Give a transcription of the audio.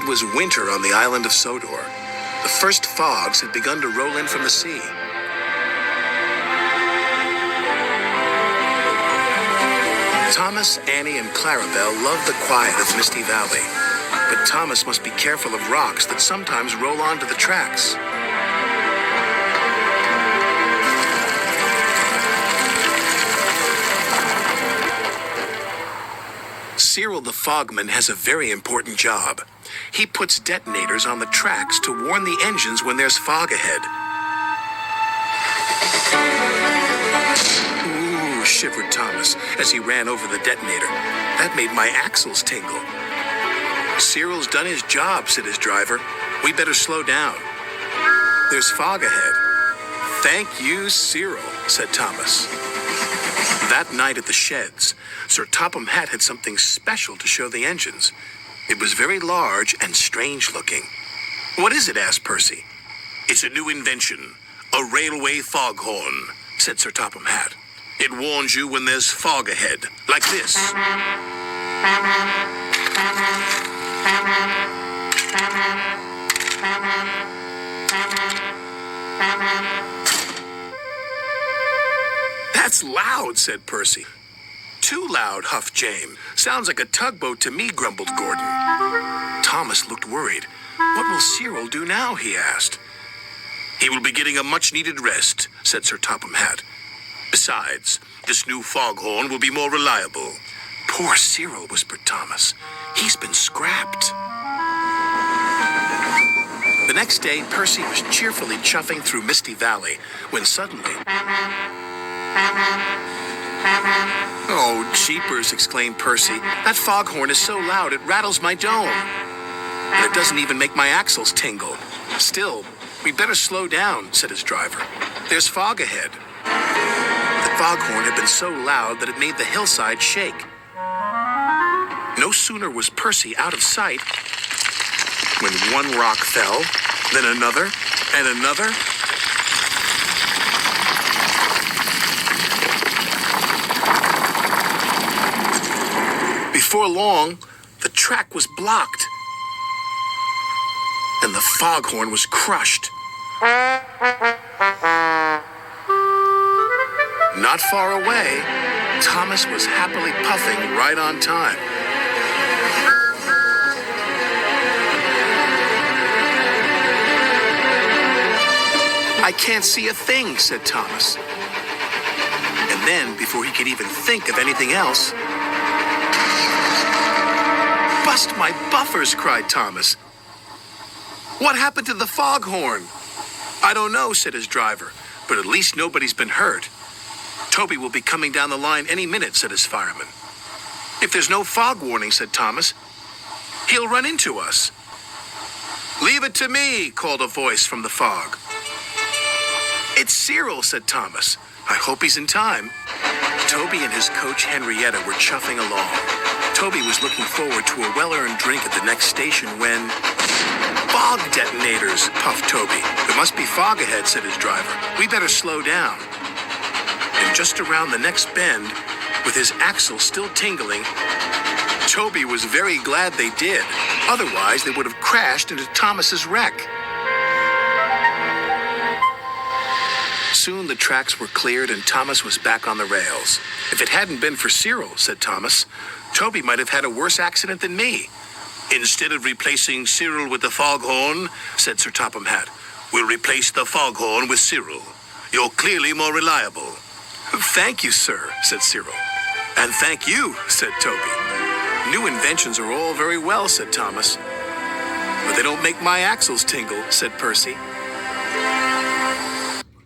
was winter on the island of Sodor. The first fogs had begun to roll in from the sea. Thomas, Annie, and Clarabelle loved the quiet of Misty Valley, but Thomas must be careful of rocks that sometimes roll onto the tracks. Cyril the Fogman has a very important job. He puts detonators on the tracks to warn the engines when there's fog ahead. Ooh, shivered Thomas as he ran over the detonator. That made my axles tingle. Cyril's done his job, said his driver. We better slow down. There's fog ahead. Thank you, Cyril, said Thomas. That night at the sheds, Sir Topham Hatt had something special to show the engines. It was very large and strange looking. What is it? Asked Percy. It's a new invention, a railway foghorn, said Sir Topham Hatt. It warns you when there's fog ahead, like this. That's loud, said Percy. Too loud, huffed James. Sounds like a tugboat to me, grumbled Gordon. Thomas looked worried. What will Cyril do now, he asked. He will be getting a much-needed rest, said Sir Topham Hatt. Besides, this new foghorn will be more reliable. Poor Cyril, whispered Thomas. He's been scrapped. The next day, Percy was cheerfully chuffing through Misty Valley when suddenly... Oh, jeepers, exclaimed Percy. That foghorn is so loud it rattles my dome. And it doesn't even make my axles tingle. Still, we better slow down, said his driver. There's fog ahead. The foghorn had been so loud that it made the hillside shake. No sooner was Percy out of sight when one rock fell, then another, and another. Before long, the track was blocked, and the foghorn was crushed. Not far away, Thomas was happily puffing right on time. I can't see a thing, said Thomas. And then, before he could even think of anything else, bust my buffers, cried Thomas. What happened to the foghorn? I don't know, said his driver, but at least nobody's been hurt. Toby will be coming down the line any minute, said his fireman. If there's no fog warning, said Thomas, he'll run into us. Leave it to me, called a voice from the fog. It's Cyril, said Thomas. I hope he's in time. Toby and his coach Henrietta were chuffing along. Toby was looking forward to a well-earned drink at the next station when... Fog detonators, puffed Toby. There must be fog ahead, said his driver. We better slow down. And just around the next bend, with his axle still tingling, Toby was very glad they did. Otherwise, they would have crashed into Thomas's wreck. Soon the tracks were cleared and Thomas was back on the rails. If it hadn't been for Cyril, said Thomas, Toby might have had a worse accident than me. Instead of replacing Cyril with the foghorn, said Sir Topham Hatt, we'll replace the foghorn with Cyril. You're clearly more reliable. Thank you, sir, said Cyril. And thank you, said Toby. New inventions are all very well, said Thomas. But they don't make my axles tingle, said Percy.